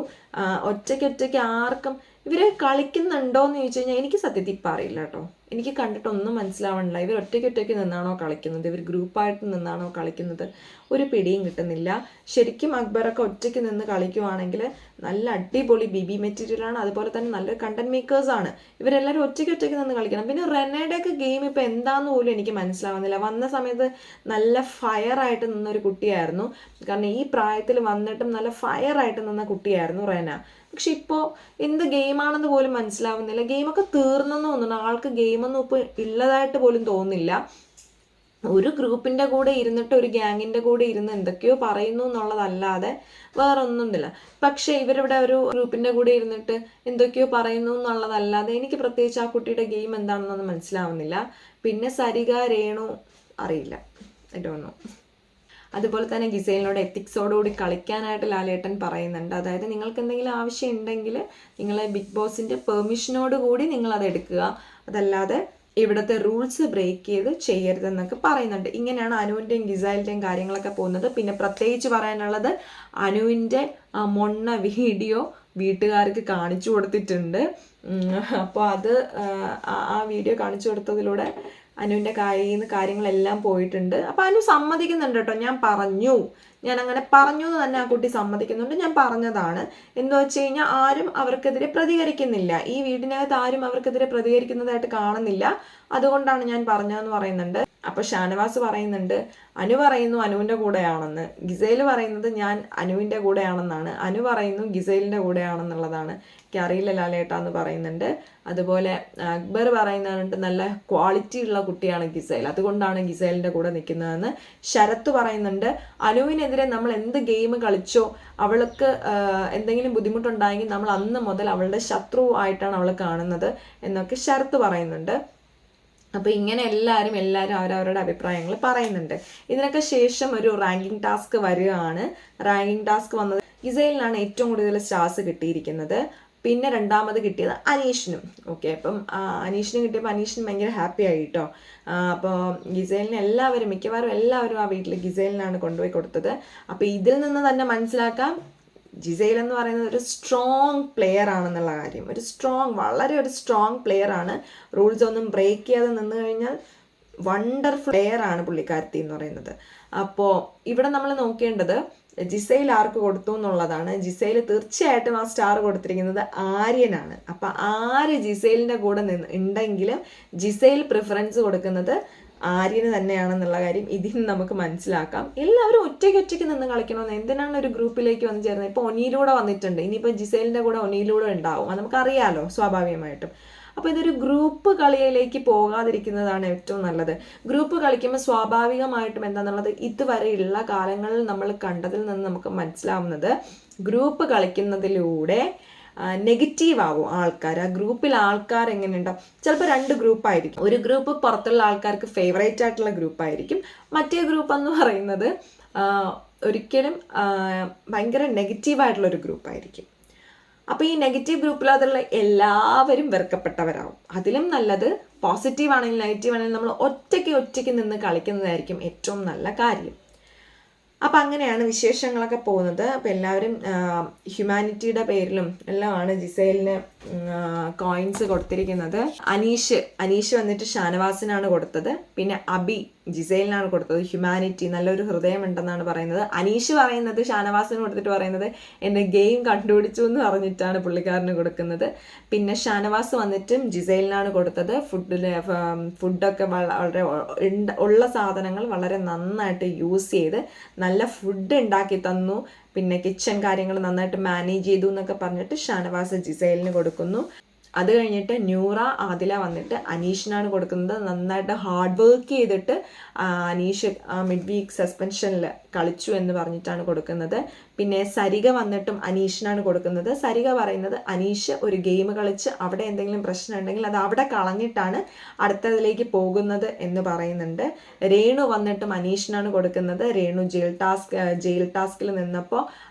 A: ഒറ്റയ്ക്ക് ആർക്കും ഇവർ കളിക്കുന്നുണ്ടോ എന്ന് ചോദിച്ചു കഴിഞ്ഞാൽ എനിക്ക് സത്യത്തിൽ ഇപ്പം അറിയില്ല കേട്ടോ. എനിക്ക് കണ്ടിട്ടൊന്നും മനസ്സിലാവണില്ല. ഇവർ ഒറ്റയ്ക്ക് നിന്നാണോ കളിക്കുന്നത്, ഇവർ ഗ്രൂപ്പായിട്ട് നിന്നാണോ കളിക്കുന്നത്, ഒരു പിടിയും കിട്ടുന്നില്ല. ശരിക്കും അക്ബറൊക്കെ ഒറ്റയ്ക്ക് നിന്ന് കളിക്കുവാണെങ്കിൽ നല്ല അടിപൊളി ബിബി മെറ്റീരിയലാണ്, അതുപോലെ തന്നെ നല്ലൊരു കണ്ടന്റ് മേക്കേഴ്സാണ്. ഇവരെല്ലാവരും ഒറ്റയ്ക്ക് നിന്ന് കളിക്കണം. പിന്നെ റെനയുടെയൊക്കെ ഗെയിം ഇപ്പോൾ എന്താന്ന് പോലും എനിക്ക് മനസ്സിലാവുന്നില്ല. വന്ന സമയത്ത് നല്ല ഫയറായിട്ട് നിന്നൊരു കുട്ടിയായിരുന്നു. കാരണം ഈ പ്രായത്തിൽ വന്നിട്ടും നല്ല ഫയറായിട്ട് നിന്ന കുട്ടിയായിരുന്നു റെന. പക്ഷെ ഇപ്പോൾ എന്ത് ഗെയിമാണെന്ന് പോലും മനസ്സിലാവുന്നില്ല. ഗെയിമൊക്കെ തീർന്നെന്ന് തോന്നുന്നു. ആൾക്ക് ഗെയിമൊന്നും ഇപ്പോൾ ഉള്ളതായിട്ട് പോലും തോന്നുന്നില്ല. ഒരു ഗ്രൂപ്പിൻ്റെ കൂടെ ഇരുന്നിട്ട് ഒരു ഗ്യാങ്ങിൻ്റെ കൂടെ ഇരുന്ന് എന്തൊക്കെയോ പറയുന്നു എന്നുള്ളതല്ലാതെ വേറൊന്നുമില്ല. പക്ഷേ ഇവരിവിടെ ഒരു ഗ്രൂപ്പിൻ്റെ കൂടെ ഇരുന്നിട്ട് എന്തൊക്കെയോ പറയുന്നു എന്നുള്ളതല്ലാതെ എനിക്ക് പ്രത്യേകിച്ച് ആ കുട്ടിയുടെ ഗെയിം എന്താണെന്നൊന്നും മനസ്സിലാവുന്നില്ല. പിന്നെ സരിക, രേണു അറിയില്ല, ഐ ഡോണ്ട് നോ. അതുപോലെ തന്നെ ഗിസൈലിനോട് എത്തിക്സോടുകൂടി കളിക്കാനായിട്ട് ലാലേട്ടൻ പറയുന്നുണ്ട്. അതായത് നിങ്ങൾക്ക് എന്തെങ്കിലും ആവശ്യം ഉണ്ടെങ്കിൽ നിങ്ങൾ ബിഗ് ബോസിൻ്റെ പെർമിഷനോട് കൂടി നിങ്ങളത് എടുക്കുക, അതല്ലാതെ ഇവിടുത്തെ റൂൾസ് ബ്രേക്ക് ചെയ്ത് ചെയ്യരുതെന്നൊക്കെ പറയുന്നുണ്ട്. ഇങ്ങനെയാണ് അനുവിൻ്റെയും ഗിസൈലിൻ്റെയും കാര്യങ്ങളൊക്കെ പോകുന്നത്. പിന്നെ പ്രത്യേകിച്ച് പറയാനുള്ളത്, അനുവിൻ്റെ മൊണ്ണ വീഡിയോ വീട്ടുകാർക്ക് കാണിച്ചു കൊടുത്തിട്ടുണ്ട്. അപ്പോൾ അത് ആ വീഡിയോ കാണിച്ചു കൊടുത്തതിലൂടെ അനുവിൻ്റെ കയ്യിൽ നിന്ന് കാര്യങ്ങളെല്ലാം പോയിട്ടുണ്ട്. അപ്പോൾ അനു സമ്മതിക്കുന്നുണ്ട് കേട്ടോ, ഞാൻ അങ്ങനെ പറഞ്ഞു എന്ന് തന്നെ ആ കുട്ടി സമ്മതിക്കുന്നുണ്ട്. ഞാൻ പറഞ്ഞതാണ് എന്ന് വെച്ച് കഴിഞ്ഞാൽ ആരും അവർക്കെതിരെ പ്രതികരിക്കുന്നില്ല. ഈ വീടിനകത്ത് ആരും അവർക്കെതിരെ പ്രതികരിക്കുന്നതായിട്ട് കാണുന്നില്ല. അതുകൊണ്ടാണ് ഞാൻ പറഞ്ഞതെന്ന് പറയുന്നുണ്ട്. അപ്പോൾ ഷാനവാസ് പറയുന്നുണ്ട്, അനു പറയുന്നു അനുവിൻ്റെ കൂടെയാണെന്ന്, ഗിസൈൽ പറയുന്നത് ഞാൻ അനുവിൻ്റെ കൂടെയാണെന്നാണ്, അനു പറയുന്നു ഗിസൈലിൻ്റെ കൂടെയാണെന്നുള്ളതാണ്. എനിക്കറിയില്ല ലാലേട്ടാ എന്ന് പറയുന്നുണ്ട്. അതുപോലെ അക്ബർ പറയുന്നുണ്ട് നല്ല ക്വാളിറ്റി ഉള്ള കുട്ടിയാണ് ഗിസൈൽ, അതുകൊണ്ടാണ് ഗിസൈലിൻ്റെ കൂടെ നിൽക്കുന്നതെന്ന്. ശരത്ത് പറയുന്നുണ്ട് അനുവിനെതിരെ നമ്മൾ എന്ത് ഗെയിം കളിച്ചോ അവൾക്ക് എന്തെങ്കിലും ബുദ്ധിമുട്ടുണ്ടായെങ്കിൽ നമ്മൾ അന്ന് മുതൽ അവളുടെ ശത്രു ആയിട്ടാണ് അവൾ കാണുന്നത് എന്നൊക്കെ ശരത്ത് പറയുന്നുണ്ട്. അപ്പോൾ ഇങ്ങനെ എല്ലാവരും അവരവരുടെ അഭിപ്രായങ്ങൾ പറയുന്നുണ്ട്. ഇതിനൊക്കെ ശേഷം ഒരു റാങ്കിങ് ടാസ്ക് വരികയാണ്. റാങ്കിങ് ടാസ്ക് വന്നത് ഗിസൈലിനാണ് ഏറ്റവും കൂടുതൽ സ്റ്റാർസ് കിട്ടിയിരിക്കുന്നത്. പിന്നെ രണ്ടാമത് കിട്ടിയത് അനീഷിനും. ഓക്കെ, അപ്പം അനീഷിന് കിട്ടിയപ്പോൾ അനീഷിന് ഭയങ്കര ഹാപ്പി ആയി കേട്ടോ. അപ്പോൾ ഗിസൈലിന് മിക്കവാറും എല്ലാവരും ആ വീട്ടിൽ ഗിസൈലിനാണ് കൊണ്ടുപോയി കൊടുത്തത്. അപ്പോൾ ഇതിൽ നിന്ന് തന്നെ മനസ്സിലാക്കാം ജിസൈൽ എന്ന് പറയുന്നത് ഒരു സ്ട്രോങ് പ്ലെയർ ആണെന്നുള്ള കാര്യം. വളരെ ഒരു സ്ട്രോങ് പ്ലെയർ ആണ്. റൂൾസ് ഒന്നും ബ്രേക്ക് ചെയ്യാതെ നിന്ന് കഴിഞ്ഞാൽ വണ്ടർഫുൾ പ്ലെയർ ആണ് പുള്ളിക്കാരത്തി എന്ന് പറയുന്നത്. അപ്പോൾ ഇവിടെ നമ്മൾ നോക്കേണ്ടത് ജിസൈൽ ആർക്ക് കൊടുത്തു എന്നുള്ളതാണ്. ജിസൈൽ തീർച്ചയായിട്ടും ആ സ്റ്റാർ കൊടുത്തിരിക്കുന്നത് ആര്യനാണ്. അപ്പം ആര് ജിസൈലിൻ്റെ കൂടെ ഉണ്ടെങ്കിലും ജിസൈൽ പ്രിഫറൻസ് കൊടുക്കുന്നത് ആര്യന് തന്നെയാണെന്നുള്ള കാര്യം ഇതിൽ നിന്ന് നമുക്ക് മനസ്സിലാക്കാം. എല്ലാവരും ഒറ്റയ്ക്ക് നിന്ന് കളിക്കണമെന്ന്, എന്തിനാണ് ഒരു ഗ്രൂപ്പിലേക്ക് വന്ന് ചേർന്നത്? ഇപ്പോൾ ഒനിയിലൂടെ വന്നിട്ടുണ്ട്, ഇനിയിപ്പോൾ ജിസൈലിൻ്റെ കൂടെ ഒനിയിലൂടെ ഉണ്ടാവും, അത് നമുക്കറിയാലോ സ്വാഭാവികമായിട്ടും. അപ്പോൾ ഇതൊരു ഗ്രൂപ്പ് കളിയിലേക്ക് പോകാതിരിക്കുന്നതാണ് ഏറ്റവും നല്ലത്. ഗ്രൂപ്പ് കളിക്കുമ്പോൾ സ്വാഭാവികമായിട്ടും എന്താണെന്നുള്ളത് ഇതുവരെയുള്ള കാലങ്ങളിൽ നമ്മൾ കണ്ടതിൽ നിന്ന് നമുക്ക് മനസ്സിലാവുന്നത്, ഗ്രൂപ്പ് കളിക്കുന്നതിലൂടെ നെഗറ്റീവ് ആവും ആൾക്കാർ. ആ ഗ്രൂപ്പിൽ ആൾക്കാർ എങ്ങനെയുണ്ടാവും? ചിലപ്പോൾ 2 ഗ്രൂപ്പായിരിക്കും. ഒരു ഗ്രൂപ്പ് പുറത്തുള്ള ആൾക്കാർക്ക് ഫേവറേറ്റ് ആയിട്ടുള്ള ഗ്രൂപ്പായിരിക്കും, മറ്റേ ഗ്രൂപ്പ് എന്ന് പറയുന്നത് ഒരിക്കലും ഭയങ്കര നെഗറ്റീവായിട്ടുള്ളൊരു ഗ്രൂപ്പായിരിക്കും. അപ്പോൾ ഈ നെഗറ്റീവ് ഗ്രൂപ്പിലതുള്ള എല്ലാവരും വെറുക്കപ്പെട്ടവരാകും. അതിലും നല്ലത് പോസിറ്റീവ് ആണെങ്കിലും നെഗറ്റീവ് ആണെങ്കിലും നമ്മൾ ഒറ്റയ്ക്ക് നിന്ന് കളിക്കുന്നതായിരിക്കും ഏറ്റവും നല്ല കാര്യം. അപ്പം അങ്ങനെയാണ് വിശേഷങ്ങളൊക്കെ പോകുന്നത്. അപ്പം എല്ലാവരും ഹ്യൂമാനിറ്റിയുടെ പേരിലും എല്ലാമാണ് ജിസൈലിന് കോയിൻസ് കൊടുത്തിരിക്കുന്നത്. അനീഷ് വന്നിട്ട് ഷാനവാസിനാണ് കൊടുത്തത്. പിന്നെ അബി ജിസൈലിനാണ് കൊടുത്തത്. ഹ്യൂമാനിറ്റി, നല്ലൊരു ഹൃദയമുണ്ടെന്നാണ് പറയുന്നത്. അനീഷ് പറയുന്നത് ഷാനവാസിന് കൊടുത്തിട്ട് പറയുന്നത് എൻ്റെ ഗെയിം കണ്ടുപിടിച്ചു എന്ന് പറഞ്ഞിട്ടാണ് പുള്ളിക്കാരന് കൊടുക്കുന്നത്. പിന്നെ ഷാനവാസ് വന്നിട്ടും ജിസൈലിനാണ് കൊടുത്തത്. ഫുഡൊക്കെ വളരെ ഉള്ള സാധനങ്ങൾ വളരെ നന്നായിട്ട് യൂസ് ചെയ്ത് നല്ല ഫുഡ് ഉണ്ടാക്കി തന്നു, പിന്നെ കിച്ചൺ കാര്യങ്ങൾ നന്നായിട്ട് മാനേജ് ചെയ്തു എന്നൊക്കെ പറഞ്ഞിട്ട് ഷാനവാസ് ജിസൈലിന് കൊടുക്കുന്നു. അത് കഴിഞ്ഞിട്ട് ന്യൂറ, ആദില വന്നിട്ട് അനീഷിനാണ് കൊടുക്കുന്നത്. നന്നായിട്ട് ഹാർഡ് വർക്ക് ചെയ്തിട്ട് അനീഷ് മിഡ് വീക്ക് സസ്പെൻഷനിൽ കളിച്ചു എന്ന് പറഞ്ഞിട്ടാണ് കൊടുക്കുന്നത്. പിന്നെ സരിക വന്നിട്ടും അനീഷിനാണ് കൊടുക്കുന്നത്. സരിക പറയുന്നത് അനീഷ് ഒരു ഗെയിം കളിച്ച് അവിടെ എന്തെങ്കിലും പ്രശ്നം ഉണ്ടെങ്കിൽ അത് അവിടെ കളഞ്ഞിട്ടാണ് അടുത്തതിലേക്ക് പോകുന്നത് എന്ന് പറയുന്നുണ്ട്. രേണു വന്നിട്ടും അനീഷിനാണ് കൊടുക്കുന്നത്. രേണു ജയിൽ ടാസ്കിൽ നിന്നപ്പോൾ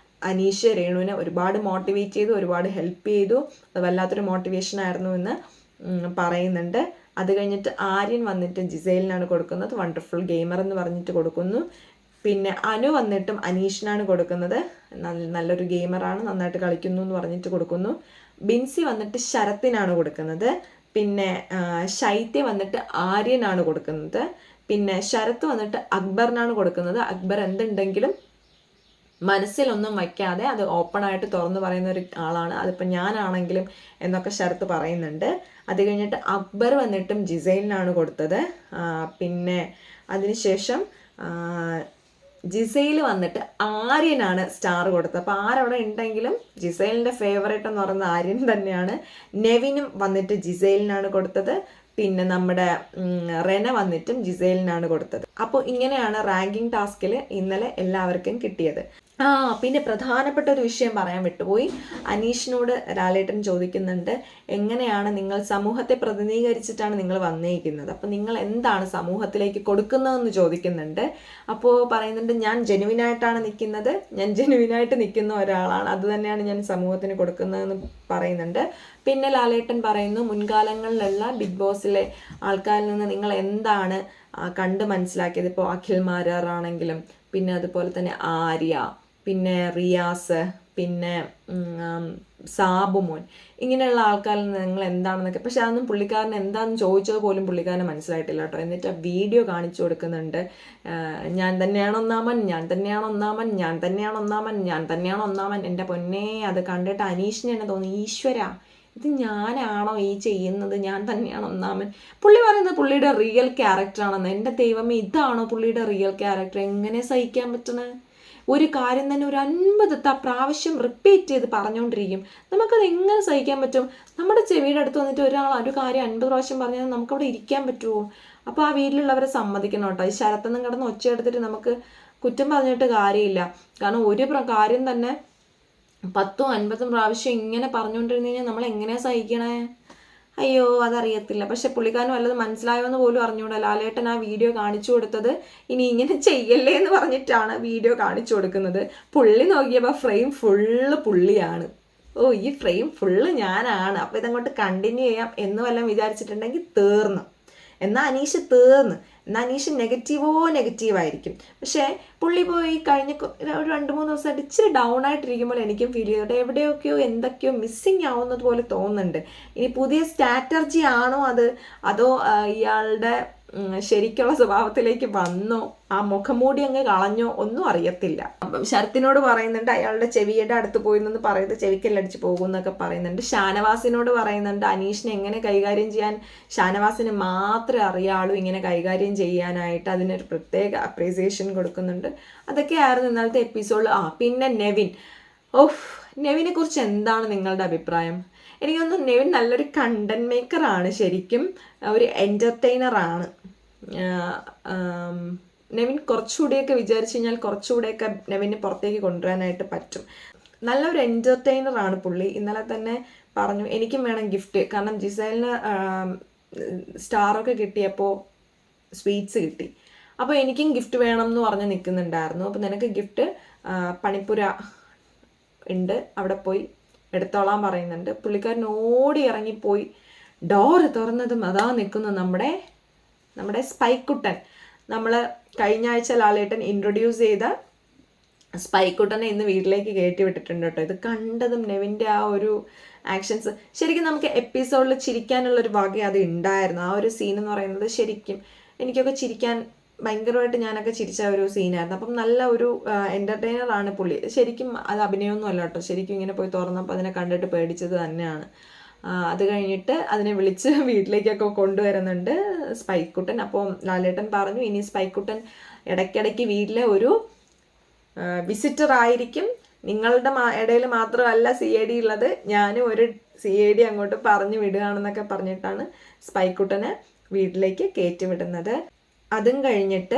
A: അനീഷ് രേണുവിനെ ഒരുപാട് മോട്ടിവേറ്റ് ചെയ്തു, ഒരുപാട് ഹെൽപ്പ് ചെയ്തു. അത് വല്ലാത്തൊരു മോട്ടിവേഷൻ ആയിരുന്നു എന്ന് പറയുന്നുണ്ട്. അത് കഴിഞ്ഞിട്ട് ആര്യൻ വന്നിട്ട് ജിസൈലിനാണ് കൊടുക്കുന്നത്. വണ്ടർഫുൾ ഗെയിമർ എന്ന് പറഞ്ഞിട്ട് കൊടുക്കുന്നു. പിന്നെ അനു വന്നിട്ടും അനീഷിനാണ് കൊടുക്കുന്നത്. നല്ലൊരു ഗെയിമറാണ്, നന്നായിട്ട് കളിക്കുന്നു എന്ന് പറഞ്ഞിട്ട് കൊടുക്കുന്നു. ബിൻസി വന്നിട്ട് ശരത്തിനാണ് കൊടുക്കുന്നത്. പിന്നെ ശൈത്യ വന്നിട്ട് ആര്യനാണ് കൊടുക്കുന്നത്. പിന്നെ ശരത്ത് വന്നിട്ട് അക്ബറിനാണ് കൊടുക്കുന്നത്. അക്ബർ എന്തുണ്ടെങ്കിലും മനസ്സിലൊന്നും വയ്ക്കാതെ അത് ഓപ്പണായിട്ട് തുറന്നു പറയുന്ന ഒരു ആളാണ്. അതിപ്പോൾ ഞാനാണെങ്കിലും എന്നൊക്കെ ശരത്ത് പറയുന്നുണ്ട്. അത് കഴിഞ്ഞിട്ട് അക്ബർ വന്നിട്ടും ജിസൈലിനാണ് കൊടുത്തത്. പിന്നെ അതിനുശേഷം ജിസൈൽ വന്നിട്ട് ആര്യനാണ് സ്റ്റാർ കൊടുത്തത്. അപ്പോൾ ആരവിടെ ഉണ്ടെങ്കിലും ജിസൈലിൻ്റെ ഫേവറേറ്റ് എന്ന് പറയുന്നത് ആര്യൻ തന്നെയാണ്. നെവിനും വന്നിട്ട് ജിസൈലിനാണ് കൊടുത്തത്. പിന്നെ നമ്മുടെ റെന വന്നിട്ടും ജിസൈലിനാണ് കൊടുത്തത്. അപ്പോൾ ഇങ്ങനെയാണ് റാങ്കിങ് ടാസ്കിൽ ഇന്നലെ എല്ലാവർക്കും കിട്ടിയത്. പിന്നെ പ്രധാനപ്പെട്ട ഒരു വിഷയം പറയാൻ വിട്ടുപോയി. അനീഷിനോട് ലാലേട്ടൻ ചോദിക്കുന്നുണ്ട്, എങ്ങനെയാണ് നിങ്ങൾ സമൂഹത്തെ പ്രതിനിധീകരിച്ചിട്ടാണ് നിങ്ങൾ വന്നേക്കുന്നത്, അപ്പോൾ നിങ്ങൾ എന്താണ് സമൂഹത്തിലേക്ക് കൊടുക്കുന്നതെന്ന് ചോദിക്കുന്നുണ്ട്. അപ്പോൾ പറയുന്നുണ്ട്, ഞാൻ ജെനുവിനായിട്ടാണ് നിൽക്കുന്നത്, ഞാൻ ജെനുവിനായിട്ട് നിൽക്കുന്ന ഒരാളാണ്, അത് തന്നെയാണ് ഞാൻ സമൂഹത്തിന് കൊടുക്കുന്നതെന്ന് പറയുന്നുണ്ട്. പിന്നെ ലാലേട്ടൻ പറയുന്നു, മുൻകാലങ്ങളിലുള്ള ബിഗ് ബോസിലെ ആൾക്കാരിൽ നിന്ന് നിങ്ങൾ എന്താണ് കണ്ട് മനസ്സിലാക്കിയത്. ഇപ്പോൾ അഖിൽ മാരാറാണെങ്കിലും, പിന്നെ അതുപോലെ തന്നെ ആര്യ, പിന്നെ റിയാസ്, പിന്നെ സാബുമോൻ, ഇങ്ങനെയുള്ള ആൾക്കാരിൽ നിന്ന് നിങ്ങൾ എന്താണെന്നൊക്കെ. പക്ഷെ അതൊന്നും പുള്ളിക്കാരൻ എന്താണെന്ന് ചോദിച്ചത് പോലും പുള്ളിക്കാരന് മനസ്സിലായിട്ടില്ല കേട്ടോ. എന്നിട്ട് ആ വീഡിയോ കാണിച്ചു കൊടുക്കുന്നുണ്ട്. ഞാൻ തന്നെയാണ് ഒന്നാമൻ, ഞാൻ തന്നെയാണ് ഒന്നാമൻ, ഞാൻ തന്നെയാണ് ഒന്നാമൻ, ഞാൻ തന്നെയാണ് ഒന്നാമൻ. എൻ്റെ പൊന്നേ, അത് കണ്ടിട്ട് അനീഷിന് തന്നെ തോന്നി, ഈശ്വര ഇത് ഞാനാണോ ഈ ചെയ്യുന്നത്, ഞാൻ തന്നെയാണ് ഒന്നാമൻ. പുള്ളി പറയുന്നത് പുള്ളിയുടെ റിയൽ ക്യാരക്ടറാണെന്ന്. എൻ്റെ ദൈവമേ, ഇതാണോ പുള്ളിയുടെ റിയൽ ക്യാരക്ടർ? എങ്ങനെ സഹിക്കാൻ പറ്റണേ? ഒരു കാര്യം തന്നെ ഒരു 50 പ്രാവശ്യം റിപ്പീറ്റ് ചെയ്ത് പറഞ്ഞുകൊണ്ടിരിക്കും. നമുക്കത് എങ്ങനെ സഹിക്കാൻ പറ്റും? നമ്മുടെ ചെവിയുടെ അടുത്ത് വന്നിട്ട് ഒരാൾ ഒരു കാര്യം 50 പ്രാവശ്യം പറഞ്ഞാൽ നമുക്കവിടെ ഇരിക്കാൻ പറ്റുമോ? അപ്പോൾ ആ വീട്ടിലുള്ളവരെ സമ്മതിക്കണം കേട്ടോ. ഈ ശരത്തൊന്നും കിടന്ന് ഒച്ചയെടുത്തിട്ട് നമുക്ക് കുറ്റം പറഞ്ഞിട്ട് കാര്യമില്ല. കാരണം ഒരു കാര്യം തന്നെ 10 50 പ്രാവശ്യം ഇങ്ങനെ പറഞ്ഞുകൊണ്ടിരുന്നു കഴിഞ്ഞാൽ നമ്മൾ എങ്ങനെയാണ് സഹിക്കണേ? അയ്യോ, അതറിയത്തില്ല. പക്ഷെ പുള്ളിക്കാരന് വല്ലത് മനസ്സിലായോ എന്ന് പോലും അറിഞ്ഞൂടാ. ലാലേട്ടൻ ആ വീഡിയോ കാണിച്ചു കൊടുത്തത് ഇനി ഇങ്ങനെ ചെയ്യല്ലേ എന്ന് പറഞ്ഞിട്ടാണ് വീഡിയോ കാണിച്ചു കൊടുക്കുന്നത്. പുള്ളി നോക്കിയപ്പോൾ ഫ്രെയിം ഫുള്ള് പുള്ളിയാണ്. ഈ ഫ്രെയിം ഫുള്ള് ഞാനാണ്, അപ്പോൾ ഇതങ്ങോട്ട് കണ്ടിന്യൂ ചെയ്യാം എന്ന് വല്ലതും വിചാരിച്ചിട്ടുണ്ടെങ്കിൽ തീർന്നു. എന്നാൽ അനീഷ് തീർന്ന്. എന്നാൽ അനീഷ് നെഗറ്റീവായിരിക്കും. പക്ഷേ പുള്ളി പോയി കഴിഞ്ഞ ഒരു 2-3 ദിവസമായിട്ട് ഇച്ചിരി ഡൗൺ ആയിട്ടിരിക്കുമ്പോൾ എനിക്കും ഫീൽ ചെയ്തിട്ട് എവിടെയൊക്കെയോ എന്തൊക്കെയോ മിസ്സിങ് ആവുന്നത് പോലെ തോന്നുന്നുണ്ട്. ഇനി പുതിയ സ്ട്രാറ്റജി ആണോ അത്, അതോ ഇയാളുടെ ശരിക്കുള്ള സ്വഭാവത്തിലേക്ക് വന്നോ, ആ മുഖംമൂടി അങ്ങ് കളഞ്ഞോ, ഒന്നും അറിയത്തില്ല. അപ്പം ശരത്തിനോട് പറയുന്നുണ്ട് അയാളുടെ ചെവിയുടെ അടുത്ത് പോയി നിന്ന് പറയുന്നത് ചെവിക്കല്ലടിച്ച് പോകും എന്നൊക്കെ പറയുന്നുണ്ട്. ഷാനവാസിനോട് പറയുന്നുണ്ട് അനീഷിനെ എങ്ങനെ കൈകാര്യം ചെയ്യാൻ ഷാനവാസിന് മാത്രമേ അറിയാളൂ, ഇങ്ങനെ കൈകാര്യം ചെയ്യാനായിട്ട്. അതിനൊരു പ്രത്യേക അപ്രീസിയേഷൻ കൊടുക്കുന്നുണ്ട്. അതൊക്കെയായിരുന്നു ഇന്നലത്തെ എപ്പിസോഡിൽ. പിന്നെ നെവിനെ കുറിച്ച് എന്താണ് നിങ്ങളുടെ അഭിപ്രായം? എനിക്കൊന്നും നെവിൻ നല്ലൊരു കണ്ടന്റ് മേക്കറാണ്, ശരിക്കും ഒരു എൻ്റർടൈനറാണ്. നെവിൻ കുറച്ചുകൂടിയൊക്കെ വിചാരിച്ചു കഴിഞ്ഞാൽ കുറച്ചുകൂടെയൊക്കെ നെവിനെ പുറത്തേക്ക് കൊണ്ടുവരാനായിട്ട് പറ്റും. നല്ലൊരു എൻ്റർടൈനറാണ് പുള്ളി. ഇന്നലെ തന്നെ പറഞ്ഞു എനിക്കും വേണം ഗിഫ്റ്റ്. കാരണം ജിസൈലിന് സ്റ്റാറൊക്കെ കിട്ടിയപ്പോൾ സ്വീറ്റ്സ് കിട്ടി. അപ്പോൾ എനിക്കും ഗിഫ്റ്റ് വേണം എന്ന് പറഞ്ഞ് നിൽക്കുന്നുണ്ടായിരുന്നു. അപ്പോൾ നിനക്ക് ഗിഫ്റ്റ് പണിപ്പുര ഉണ്ട്, അവിടെ പോയി എടുത്തോളാൻ പറയുന്നുണ്ട്. പുള്ളിക്കാരൻ ഓടി ഇറങ്ങിപ്പോയി ഡോറ് തുറന്നതും അതാ നിൽക്കുന്നു നമ്മുടെ സ്പൈക്കുട്ടൻ. നമ്മൾ കഴിഞ്ഞ ആഴ്ച ലാലേട്ടൻ ഇൻട്രൊഡ്യൂസ് ചെയ്ത സ്പൈക്കുട്ടനെ ഇന്ന് വീട്ടിലേക്ക് കയറ്റി വിട്ടിട്ടുണ്ട് കേട്ടോ. ഇത് കണ്ടതും നെവിൻ്റെ ആ ഒരു ആക്ഷൻസ് ശരിക്കും നമുക്ക് എപ്പിസോഡിൽ ചിരിക്കാനുള്ളൊരു വക അത് ഉണ്ടായിരുന്നു. ആ ഒരു സീൻ എന്ന് പറയുന്നത് ശരിക്കും എനിക്കൊക്കെ ചിരിക്കാൻ ഭയങ്കരമായിട്ട് ഞാനൊക്കെ ചിരിച്ച ഒരു സീനായിരുന്നു. അപ്പം നല്ല ഒരു എൻ്റർടൈനറാണ് പുള്ളി. ശരിക്കും അത് അഭിനയമൊന്നും അല്ല കേട്ടോ, ശരിക്കും ഇങ്ങനെ പോയി തുറന്നപ്പോൾ അതിനെ കണ്ടിട്ട് പേടിച്ചത് തന്നെയാണ്. അത് കഴിഞ്ഞിട്ട് അതിനെ വിളിച്ച് വീട്ടിലേക്കൊക്കെ കൊണ്ടുവരുന്നുണ്ട് സ്പൈക്കുട്ടൻ. അപ്പോൾ ലാലേട്ടൻ പറഞ്ഞു ഇനി സ്പൈക്കുട്ടൻ ഇടയ്ക്കിടയ്ക്ക് വീട്ടിലെ ഒരു വിസിറ്റർ ആയിരിക്കും, നിങ്ങളുടെ ഇടയിൽ മാത്രമല്ല CID ഉള്ളത്, ഞാനും ഒരു CID അങ്ങോട്ട് പറഞ്ഞു വിടുകയാണെന്നൊക്കെ പറഞ്ഞിട്ടാണ് സ്പൈക്കുട്ടനെ വീട്ടിലേക്ക് കയറ്റി വിടുന്നത്. അതും കഴിഞ്ഞിട്ട്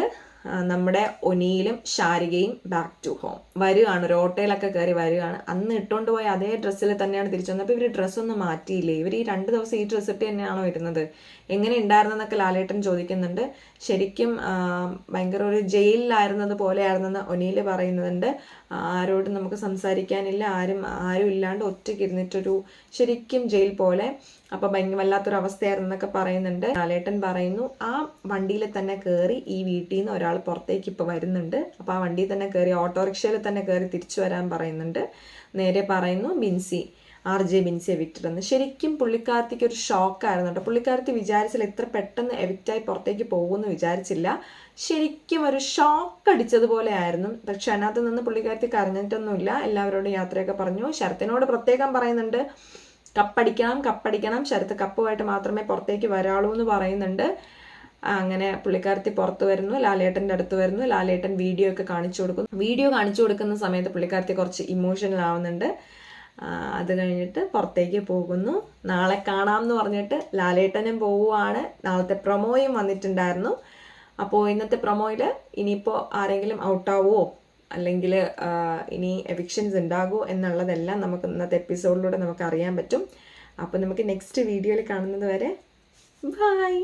A: നമ്മുടെ ഒനിയിലും ശാരികയും ബാക്ക് ടു ഹോം വരികയാണ്. ഒരു ഓട്ടോയിലൊക്കെ കയറി വരികയാണ്. അന്ന് ഇട്ടുകൊണ്ട് പോയ അതേ ഡ്രസ്സിൽ തന്നെയാണ് തിരിച്ചു വന്നത്. അപ്പോൾ ഇവർ ഡ്രസ്സൊന്നും മാറ്റിയില്ലേ? ഇവർ ഈ 2 ദിവസം ഈ ഡ്രസ്സ് ഇട്ട് തന്നെയാണോ ഇരുന്നത്? എങ്ങനെ ഉണ്ടായിരുന്നെന്നൊക്കെ ലാലേട്ടൻ ചോദിക്കുന്നുണ്ട്. ശരിക്കും ഭയങ്കര ഒരു ജയിലിലായിരുന്നത് പോലെ ആയിരുന്നെന്ന് ഒനിയിൽ പറയുന്നുണ്ട്. ആരോടും നമുക്ക് സംസാരിക്കാനില്ല, ആരും ഇല്ലാണ്ട് ഒറ്റയ്ക്ക് ഇരുന്നിട്ടൊരു ശരിക്കും ജയിൽ പോലെ. അപ്പോൾ വല്ലാത്തൊരു അവസ്ഥയായിരുന്നൊക്കെ പറയുന്നുണ്ട്. ലാലേട്ടൻ പറയുന്നു ആ വണ്ടിയിൽ തന്നെ കയറി ഈ വീട്ടിൽ നിന്ന് ഒരാൾ പുറത്തേക്ക് ഇപ്പോൾ വരുന്നുണ്ട്. അപ്പോൾ ആ വണ്ടിയിൽ തന്നെ കയറി ഓട്ടോറിക്ഷയിൽ തന്നെ കയറി തിരിച്ചു വരാൻ പറയുന്നുണ്ട്. നേരെ പറയുന്നു ബിൻസി RJ ബിൻസി എവിക്റ്റഡ് എന്ന്. ശരിക്കും പുള്ളിക്കാരത്തിക്ക് ഒരു ഷോക്കായിരുന്നു കേട്ടോ. പുള്ളിക്കാരത്തി വിചാരിച്ചില്ല ഇത്ര പെട്ടെന്ന് എവിക്റ്റായി പുറത്തേക്ക് പോകുമെന്ന് വിചാരിച്ചില്ല. ശരിക്കും ഒരു ഷോക്ക് അടിച്ചതുപോലെ ആയിരുന്നു. പക്ഷെ അതിനകത്ത് നിന്ന് പുള്ളിക്കാരത്തി കരഞ്ഞിട്ടൊന്നുമില്ല. എല്ലാവരോടും യാത്രയൊക്കെ പറഞ്ഞു. ശരത്തിനോട് പ്രത്യേകം പറയുന്നുണ്ട് കപ്പടിക്കണം, ശരത്ത് കപ്പുമായിട്ട് മാത്രമേ പുറത്തേക്ക് വരാളൂ എന്ന് പറയുന്നുണ്ട്. അങ്ങനെ പുള്ളിക്കാരത്തി പുറത്ത് വരുന്നു, ലാലേട്ടൻ്റെ അടുത്ത് വരുന്നു. ലാലേട്ടൻ വീഡിയോ ഒക്കെ കാണിച്ചു കൊടുക്കുന്നു. വീഡിയോ കാണിച്ചു കൊടുക്കുന്ന സമയത്ത് പുള്ളിക്കാരത്തി കുറച്ച് ഇമോഷണൽ ആവുന്നുണ്ട്. അത് കഴിഞ്ഞിട്ട് പുറത്തേക്ക് പോകുന്നു. നാളെ കാണാം എന്ന് പറഞ്ഞിട്ട് ലാലേട്ടനും പോവുകയാണ്. നാളത്തെ പ്രൊമോയും വന്നിട്ടുണ്ടായിരുന്നു. അപ്പോൾ ഇന്നത്തെ പ്രൊമോയിൽ ഇനിയിപ്പോൾ ആരെങ്കിലും ഔട്ടാവോ അല്ലെങ്കിൽ ഇനി എവിക്ഷൻസ് ഉണ്ടാകുമോ എന്നുള്ളതെല്ലാം നമുക്ക് ഇന്നത്തെ എപ്പിസോഡിലൂടെ നമുക്ക് അറിയാൻ പറ്റും. അപ്പോൾ നമുക്ക് നെക്സ്റ്റ് വീഡിയോയിൽ കാണുന്നത് വരെ ബൈ.